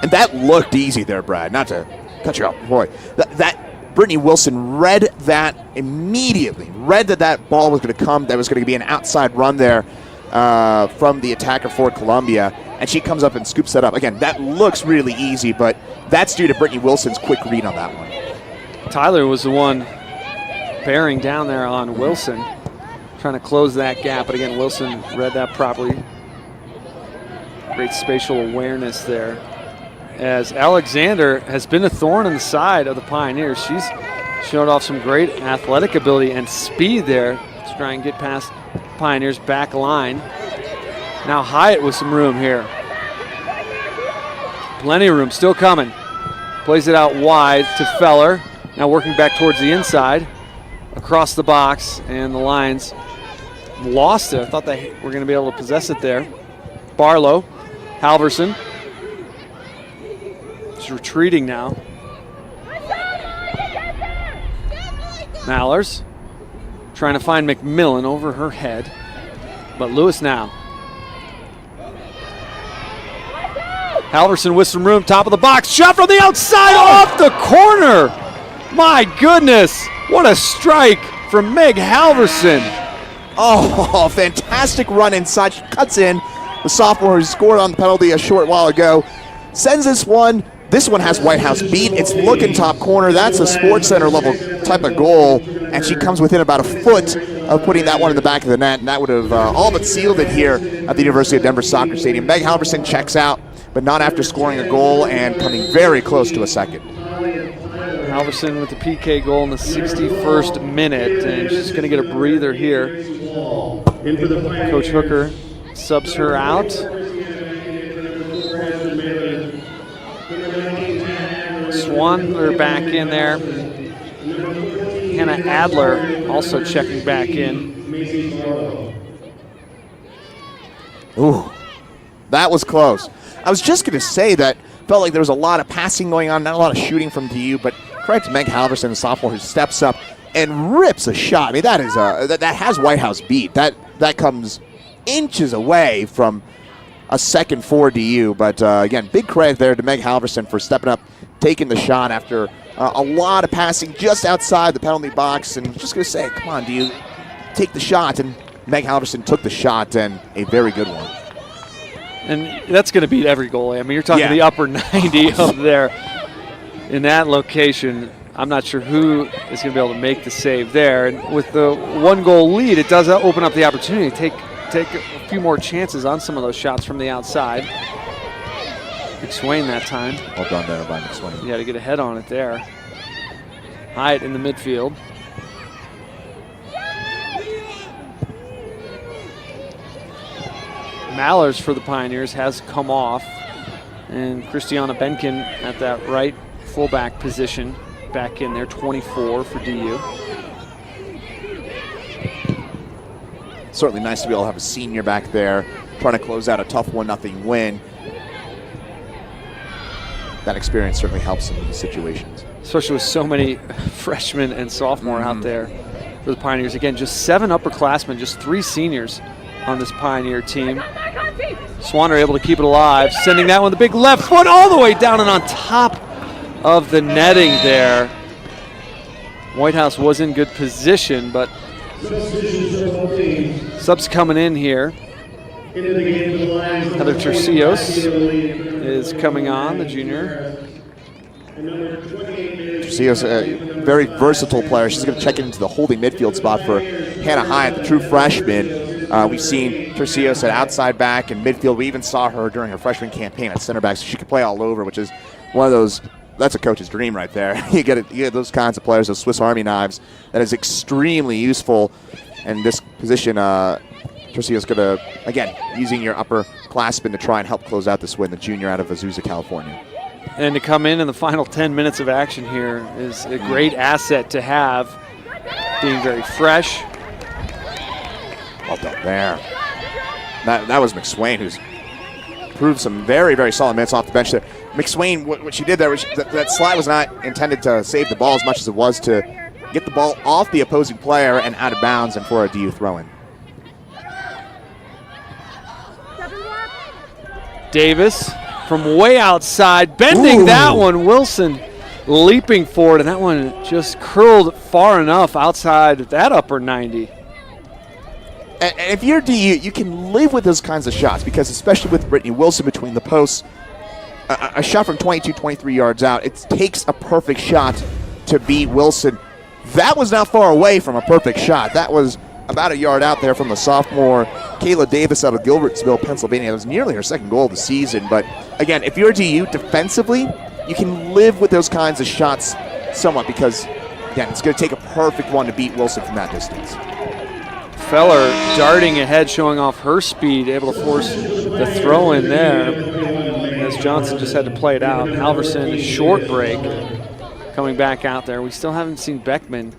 And that looked easy there, Brad, not to cut you off. Boy, that Brittany Wilson read that immediately, read that ball was going to come, that was going to be an outside run there from the attacker for Columbia, and she comes up and scoops that up. Again, that looks really easy, but that's due to Brittany Wilson's quick read on that one. Tyler was the one bearing down there on Wilson, trying to close that gap, but again, Wilson read that properly. Great spatial awareness there. As Alexander has been a thorn in the side of the Pioneers. She's showed off some great athletic ability and speed there to try and get past Pioneers' back line. Now Hyatt with some room here. Plenty of room, still coming. Plays it out wide to Feller. Now working back towards the inside, across the box, and the Lions lost it. I thought they were going to be able to possess it there. Barlow, Halverson. She's retreating now. Mallers trying to find McMillan over her head, but Lewis now. Halverson with some room, top of the box, shot from the outside, off the corner. My goodness, what a strike from Meg Halverson. Oh, fantastic run inside. She cuts in. The sophomore who scored on the penalty a short while ago sends this one. This one has Whitehouse beat. It's looking top corner. That's a Sports Center level type of goal, and she comes within about a foot of putting that one in the back of the net, and that would have all but sealed it here at the University of Denver Soccer Stadium. Meg Halverson checks out, but not after scoring a goal and coming very close to a second. Halverson with the PK goal in the 61st minute, and she's going to get a breather here. Coach Hooker subs her out. Swanler back in there. Hannah Adler also checking back in. Ooh, that was close. I was just going to say that felt like there was a lot of passing going on, not a lot of shooting from DU, but credit to Meg Halverson, a sophomore, who steps up and rips a shot. I mean, that is that has Whitehouse beat. That comes inches away from a second for DU. But again, big credit there to Meg Halverson for stepping up, taking the shot after a lot of passing just outside the penalty box. And just going to say, come on, DU, take the shot. And Meg Halverson took the shot, and a very good one. And that's going to beat every goalie. I mean, you're talking the upper 90 up there in that location. I'm not sure who is going to be able to make the save there. And with the 1-goal lead, it does open up the opportunity to take a few more chances on some of those shots from the outside. McSwain that time. Well done there by McSwain. You had to get a head on it there. Hyatt in the midfield. Mallers for the Pioneers has come off. And Christiana Benkin at that right fullback position. Back in there, 24 for DU. Certainly nice to be able to have a senior back there trying to close out a tough 1-0 win. That experience certainly helps in these situations. Especially with so many freshmen and sophomore out there for the Pioneers. Again, just 7 upperclassmen, just 3 seniors on this Pioneer team. Swan are able to keep it alive, sending that one the big left foot all the way down and on top of the netting there. Whitehouse was in good position, but subs coming in here. Heather Tercios is coming on, the junior. Tercios, a very versatile player. She's going to check into the holding midfield spot for Hannah Hyatt, the true freshman. We've seen Tercios at outside back and midfield. We even saw her during her freshman campaign at center back, so she could play all over, which is one of those. That's a coach's dream right there. You get those kinds of players, those Swiss Army knives. That is extremely useful. And this position, Tercios is going to, again, using your upperclassmen to try and help close out this win, the junior out of Azusa, California. And to come in the final 10 minutes of action here is a great asset to have, being very fresh. Well done there. That was McSwain, who's proved some very, very solid minutes off the bench there. McSwain, what she did there, was that slide was not intended to save the ball as much as it was to get the ball off the opposing player and out of bounds and for a DU throw-in. Davis from way outside, bending that one. Wilson leaping forward, and that one just curled far enough outside that upper 90. And if you're DU, you can live with those kinds of shots because especially with Brittany Wilson between the posts, a shot from 22, 23 yards out, it takes a perfect shot to beat Wilson. That was not far away from a perfect shot. That was about a yard out there from the sophomore Kayla Davis out of Gilbertsville, Pennsylvania. It was nearly her second goal of the season. But again, if you're DU defensively, you can live with those kinds of shots somewhat because, again, it's going to take a perfect one to beat Wilson from that distance. Feller darting ahead, showing off her speed, able to force the throw in there as Johnson just had to play it out. Halverson, a short break, coming back out there. We still haven't seen Beckman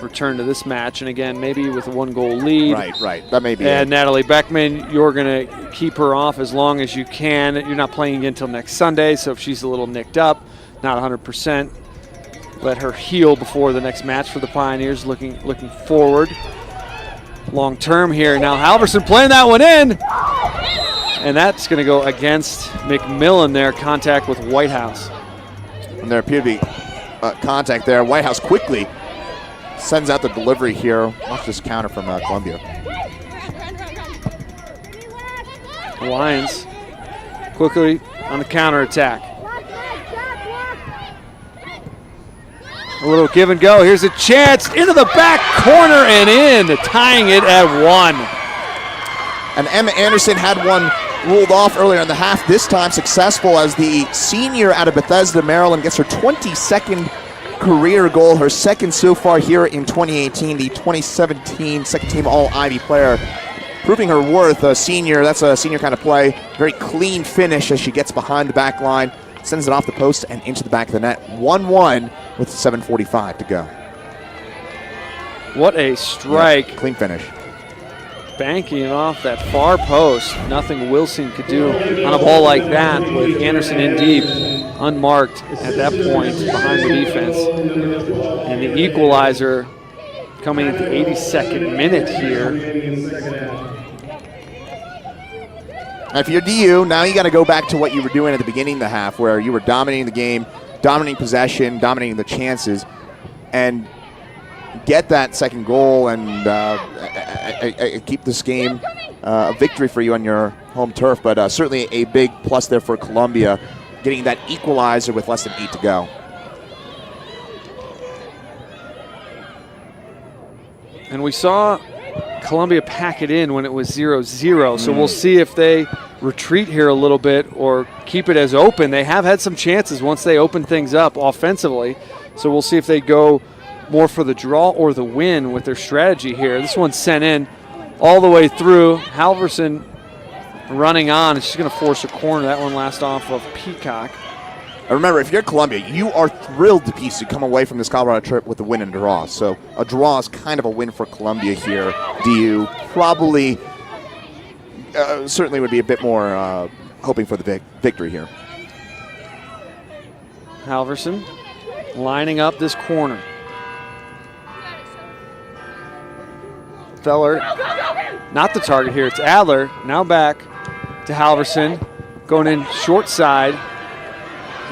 return to this match, and again, maybe with a 1-goal lead. Right. That may be And it. Natalie Beckman, you're going to keep her off as long as you can. You're not playing again until next Sunday, so if she's a little nicked up, not 100%, let her heal before the next match for the Pioneers, looking forward. Long term here. Now Halverson playing that one in. And that's going to go against McMillan there. Contact with Whitehouse. And there appeared to be contact there. Whitehouse quickly sends out the delivery here. Watch this counter from Columbia. The Lions quickly on the counterattack. A little give and go. Here's a chance into the back corner and in, tying it at 1. And Emma Anderson had one ruled off earlier in the half, this time successful as the senior out of Bethesda, Maryland gets her 22nd career goal, her second so far here in 2018, the 2017 second team All-Ivy player, proving her worth. A senior, that's a senior kind of play. Very clean finish as she gets behind the back line, sends it off the post and into the back of the net. 1-1 with 7:45 to go. What a strike. Yeah, clean finish. banking it off that far post. Nothing Wilson could do on a ball like that with Anderson in deep, unmarked at that point behind the defense. And the equalizer coming at the 82nd minute here. Now, if you're DU, now you got to go back to what you were doing at the beginning of the half, where you were dominating the game, dominating possession, dominating the chances, and get that second goal and keep this game a victory for you on your home turf. But certainly a big plus there for Columbia, getting that equalizer with less than 8 to go. And we saw Columbia pack it in when it was 0-0, so we'll see if they retreat here a little bit or keep it as open. They have had some chances once they open things up offensively, so we'll see if they go more for the draw or the win with their strategy here. This one's sent in all the way through. Halverson running on. It's just going to force a corner. That one last off of Peacock. And remember, if you're Columbia, you are thrilled to pieces to come away from this Colorado trip with a win and a draw. So a draw is kind of a win for Columbia here. DU probably certainly would be a bit more hoping for the victory here. Halverson lining up this corner. Feller, not the target here. It's Adler. Now back to Halverson, going in short side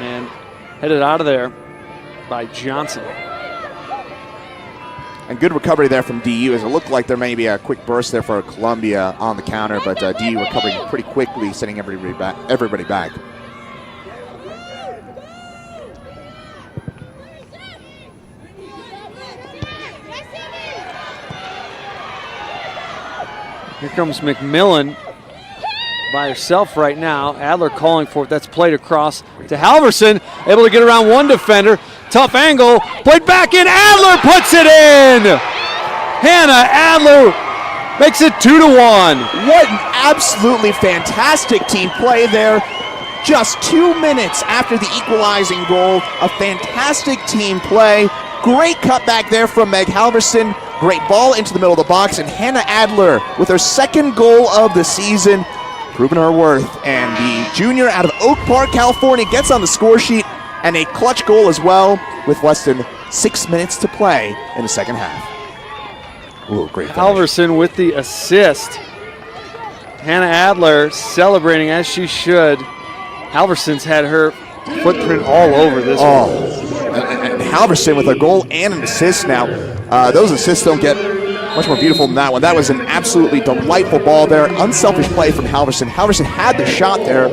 and headed out of there by Johnson. And good recovery there from DU, as it looked like there may be a quick burst there for Columbia on the counter, but DU recovering pretty quickly, sending everybody back. Here comes McMillan by herself right now. Adler calling for it. That's played across to Halverson. Able to get around one defender. Tough angle. Played back in. Adler puts it in. Hannah Adler makes it 2-1. What an absolutely fantastic team play there. Just 2 minutes after the equalizing goal. A fantastic team play. Great cutback there from Meg Halverson. Great ball into the middle of the box. And Hannah Adler with her second goal of the season, proving her worth. And the junior out of Oak Park, California, gets on the score sheet, and a clutch goal as well with less than 6 minutes to play in the second half. Ooh, great finish. Halverson with the assist. Hannah Adler celebrating as she should. Halverson's had her footprint all over this one. And Halverson with a goal and an assist now. Those assists don't get much more beautiful than that one. That was an absolutely delightful ball there. Unselfish play from Halverson. Halverson had the shot there,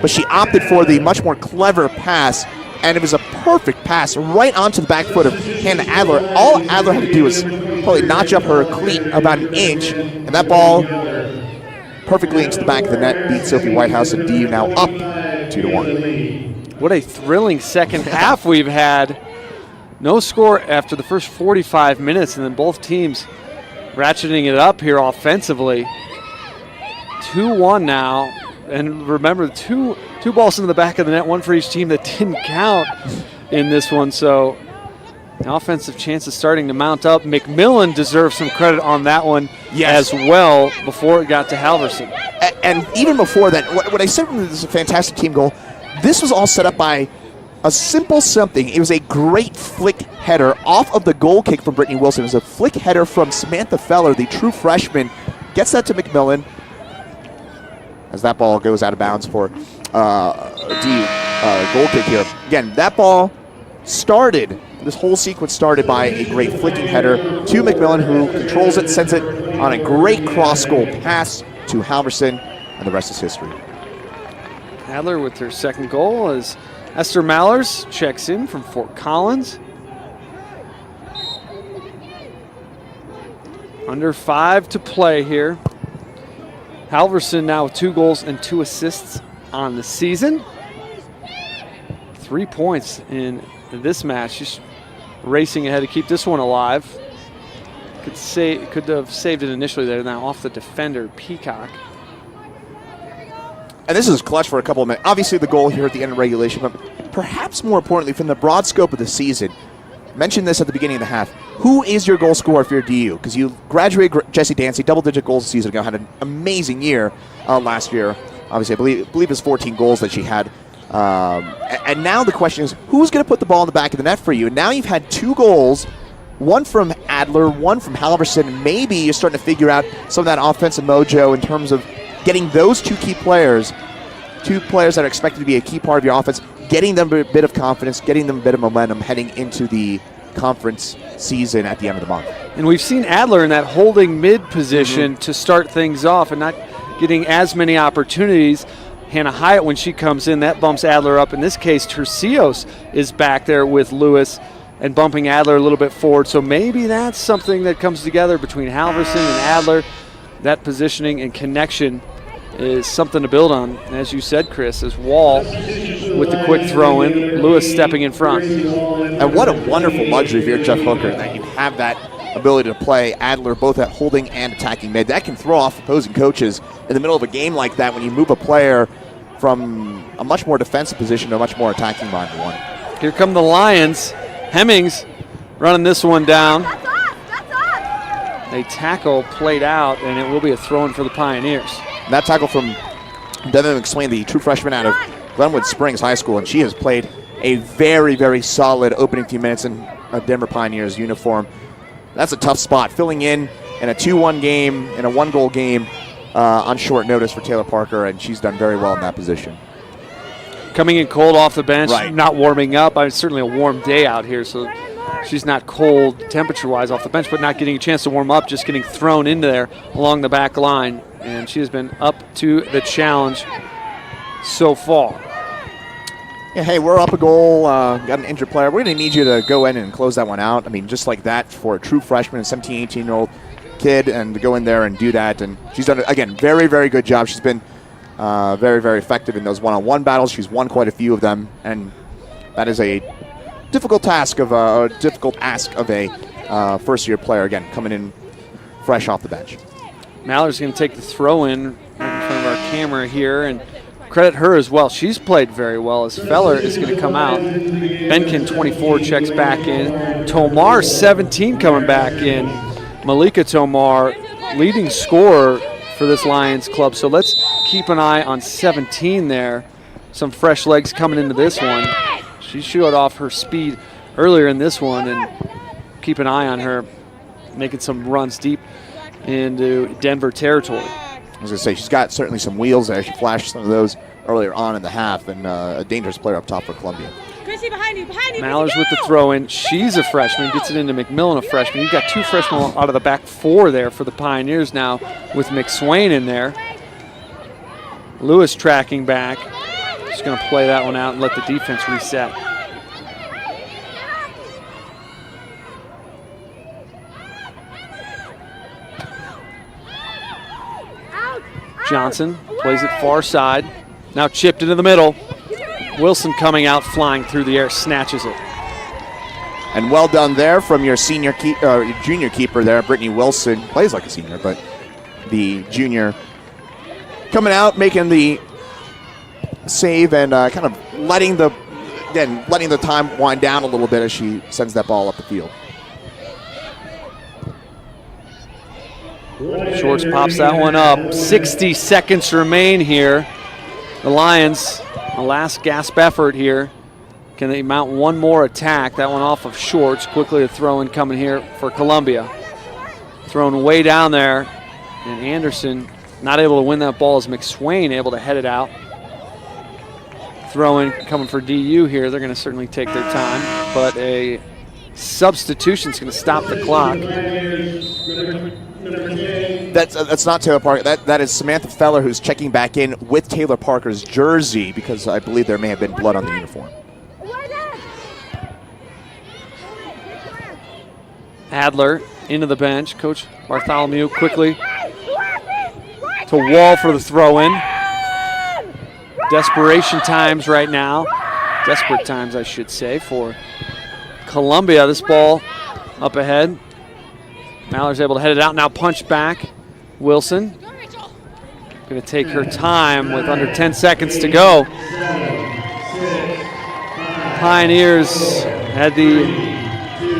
but she opted for the much more clever pass, and it was a perfect pass right onto the back foot of Hannah Adler. All Adler had to do was probably notch up her cleat about an inch, and that ball perfectly into the back of the net beat Sophie Whitehouse, and DU now up 2-1. What a thrilling second half we've had. No score after the first 45 minutes, and then both teams ratcheting it up here offensively. 2-1 now. And remember, two balls into the back of the net, one for each team that didn't count in this one. So the offensive chances starting to mount up. McMillan deserves some credit on that one as well before it got to Halverson. And even before that, what I said was a fantastic team goal. This was all set up by a simple something. It was a great flick header off of the goal kick from Brittany Wilson. It was a flick header from Samantha Feller, the true freshman. Gets that to McMillan as that ball goes out of bounds for goal kick here. Again, that ball started, this whole sequence started by a great flicking header to McMillan, who controls it, sends it on a great cross-goal pass to Halverson, and the rest is history. Adler with her second goal as Esther Mallers checks in from Fort Collins. Under 5 to play here. Halverson now with 2 goals and 2 assists on the season. 3 points in this match. She's racing ahead to keep this one alive. Could have saved it initially there. Now off the defender, Peacock. And this is clutch for a couple of minutes. Obviously the goal here at the end of regulation, but perhaps more importantly from the broad scope of the season, mentioned this at the beginning of the half. Who is your goal scorer for your DU? Because you graduated Jesse Dancy, double-digit goals a season ago, had an amazing year last year. Obviously, I believe it was 14 goals that she had. And now the question is, who's going to put the ball in the back of the net for you? And now you've had 2 goals, one from Adler, one from Halverson. Maybe you're starting to figure out some of that offensive mojo in terms of getting those 2 key players, 2 players that are expected to be a key part of your offense, getting them a bit of confidence, getting them a bit of momentum heading into the conference season at the end of the month. And we've seen Adler in that holding mid position to start things off and not getting as many opportunities. Hannah Hyatt, when she comes in, that bumps Adler up. In this case, Tercios is back there with Lewis and bumping Adler a little bit forward. So maybe that's something that comes together between Halverson and Adler. That positioning and connection is something to build on. As you said, Chris, as Wall with the quick throw in, Lewis stepping in front. And what a wonderful luxury if you're Jeff Hooker that you have that ability to play Adler both at holding and attacking mid. That can throw off opposing coaches in the middle of a game like that when you move a player from a much more defensive position to a much more attacking-minded one. Here come the Lions. Hemmings running this one down. A tackle played out, and it will be a throw-in for the Pioneers. And that tackle from Devin McSwain, the true freshman out of Glenwood Springs High School, and she has played a very, very solid opening few minutes in a Denver Pioneers uniform. That's a tough spot, filling in a 2-1 game, in a 1-goal game on short notice for Taylor Parker, and she's done very well in that position. Coming in cold off the bench, Right. not warming up. It's certainly a warm day out here, so she's not cold temperature-wise off the bench, but not getting a chance to warm up, just getting thrown into there along the back line. And she has been up to the challenge so far. Yeah, hey, we're up a goal, got an injured player. We're going to need you to go in and close that one out. I mean, just like that for a true freshman, a 17, 18-year-old kid, and to go in there and do that. And she's done, again, very, very good job. She's been very, very effective in those one-on-one battles. She's won quite a few of them, and that is a difficult ask of a first-year player, again, coming in fresh off the bench. Mallory's going to take the throw in front of our camera here, and credit her as well. She's played very well as Feller is going to come out. Benkin, 24, checks back in. Tomar, 17, coming back in. Malika Tomar, leading scorer for this Lions club. So let's keep an eye on 17 there. Some fresh legs coming into this one. She showed off her speed earlier in this one, and keep an eye on her making some runs deep into Denver territory. I was going to say, she's got certainly some wheels there. She flashed some of those earlier on in the half, and a dangerous player up top for Columbia. Mallers with the throw-in. She's a freshman, gets it into McMillan, a freshman. You've got 2 freshmen out of the back 4 there for the Pioneers now with McSwain in there. Lewis tracking back. Just going to play that one out and let the defense reset. Johnson plays it far side. Now chipped into the middle. Wilson coming out flying through the air, snatches it. And well done there from your junior keeper there, Brittany Wilson. Plays like a senior, but the junior coming out, making the save, and kind of letting the time wind down a little bit as she sends that ball up the field. Shorts pops that one up. 60 seconds remain here. The Lions, a last gasp effort here. Can they mount one more attack? That one off of Shorts. Quickly a throw in coming here for Columbia. Thrown way down there. And Anderson not able to win that ball as McSwain able to head it out. Throw in coming for DU here. They're going to certainly take their time. But a substitution is going to stop the clock. That's not Taylor Parker. That is Samantha Feller, who's checking back in with Taylor Parker's jersey, because I believe there may have been blood on the uniform. Adler into the bench. Coach Bartholomew quickly to Wall for the throw-in. Desperation times right now. Desperate times, I should say, for Columbia. This ball up ahead. Maller's able to head it out. Now punch back. Wilson going to take her time with under 10 seconds to go. Pioneers had the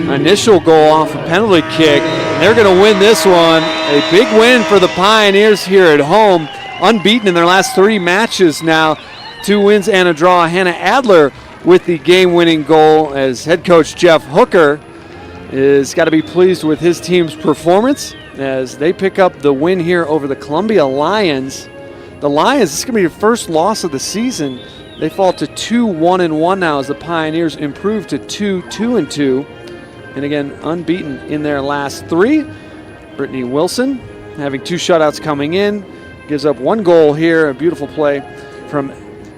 Initial goal off a penalty kick. They're going to win this one. A big win for the Pioneers here at home. Unbeaten in their last 3 matches now. 2 wins and a draw. Hannah Adler with the game-winning goal, as head coach Jeff Hooker is got to be pleased with his team's performance as they pick up the win here over the Columbia Lions. The Lions, this is going to be their first loss of the season. They fall to 2-1-1 now as the Pioneers improve to 2-2-2. And again, unbeaten in their last 3. Brittany Wilson having 2 shutouts coming in. Gives up 1 goal here. A beautiful play from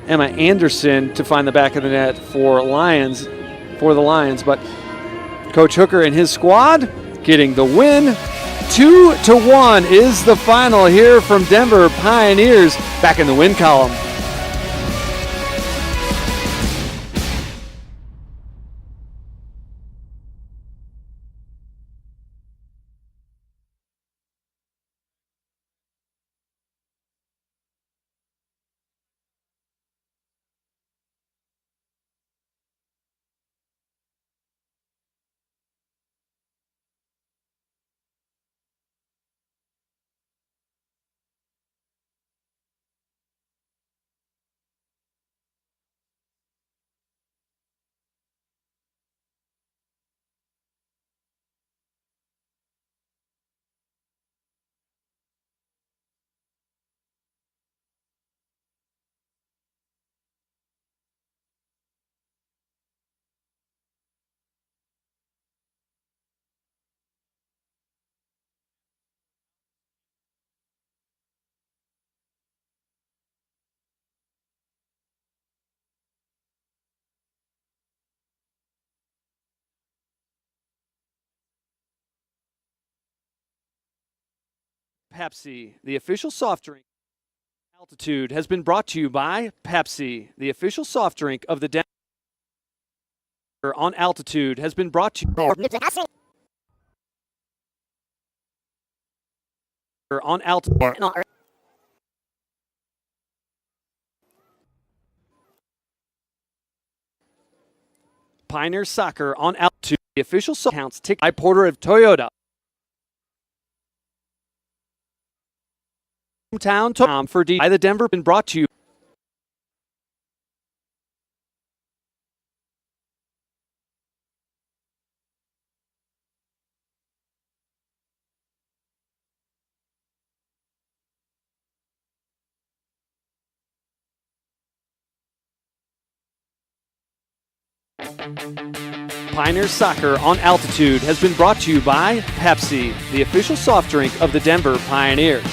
Emma Anderson to find the back of the net for the Lions. But Coach Hooker and his squad getting the win. 2-1 is the final here from Denver Pioneers back in the win column. Pepsi, the official soft drink. Altitude has been brought to you by Pepsi, the official soft drink of the Denver. On Altitude has been brought to you on Altitude. Pioneer Soccer on Altitude, the official counts ticket by Porter of Toyota. Hometown Tom for D by the Denver been brought to you. Pioneer Soccer on Altitude has been brought to you by Pepsi, the official soft drink of the Denver Pioneers.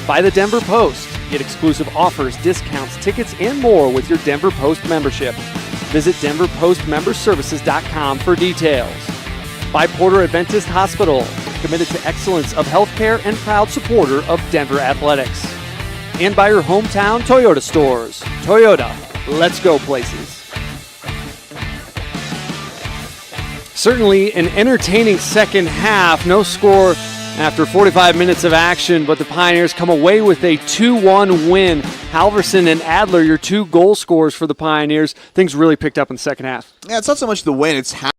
By the Denver Post. Get exclusive offers, discounts, tickets, and more with your Denver Post membership. Visit denverpostmemberservices.com for details. By Porter Adventist Hospital, committed to excellence of healthcare and proud supporter of Denver athletics. And by your hometown Toyota stores. Toyota, let's go places. Certainly an entertaining second half. No score after 45 minutes of action, but the Pioneers come away with a 2-1 win. Halverson and Adler, your 2 goal scorers for the Pioneers. Things really picked up in the second half. Yeah, it's not so much the win, it's how